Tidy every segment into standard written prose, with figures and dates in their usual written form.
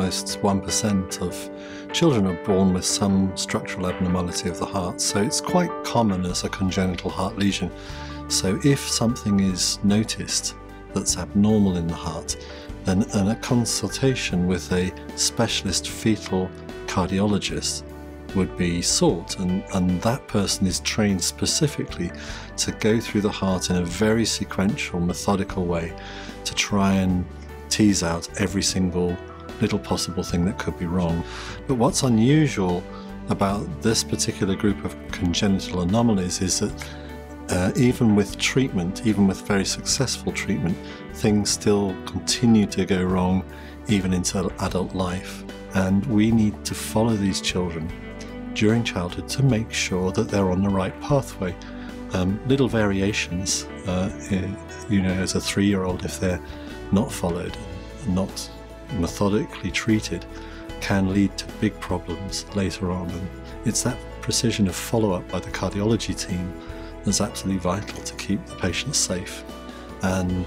almost 1% of children are born with some structural abnormality of the heart, so it's quite common as a congenital heart lesion. So if something is noticed that's abnormal in the heart, then a consultation with a specialist fetal cardiologist would be sought, and that person is trained specifically to go through the heart in a very sequential, methodical way to try and tease out every single little possible thing that could be wrong. But what's unusual about this particular group of congenital anomalies is that even with treatment, even with very successful treatment, things still continue to go wrong even into adult life. And we need to follow these children during childhood to make sure that they're on the right pathway. Little variations, as a 3-year-old, if they're not followed, not methodically treated, can lead to big problems later on. And it's that precision of follow-up by the cardiology team that's absolutely vital to keep the patient safe. And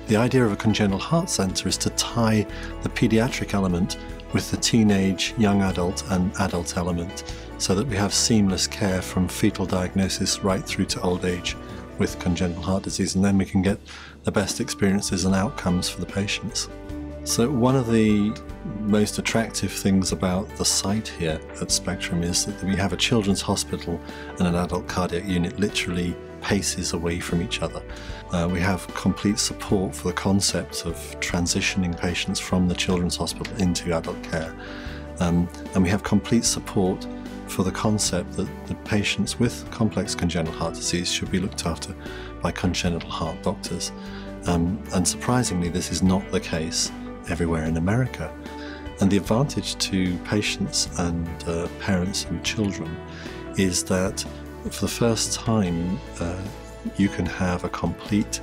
the idea of a congenital heart centre is to tie the pediatric element with the teenage, young adult and adult element, so that we have seamless care from fetal diagnosis right through to old age with congenital heart disease, and then we can get the best experiences and outcomes for the patients. So one of the most attractive things about the site here at Spectrum is that we have a children's hospital and an adult cardiac unit literally paces away from each other. We have complete support for the concept of transitioning patients from the children's hospital into adult care. And we have complete support for the concept that the patients with complex congenital heart disease should be looked after by congenital heart doctors. And surprisingly, this is not the case everywhere in America. And the advantage to patients and parents and children is that for the first time, you can have a complete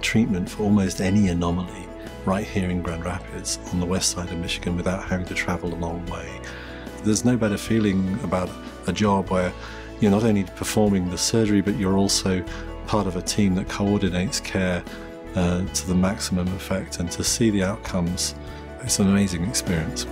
treatment for almost any anomaly right here in Grand Rapids on the west side of Michigan without having to travel a long way. There's no better feeling about a job where you're not only performing the surgery, but you're also part of a team that coordinates care to the maximum effect, and to see the outcomes, it's an amazing experience.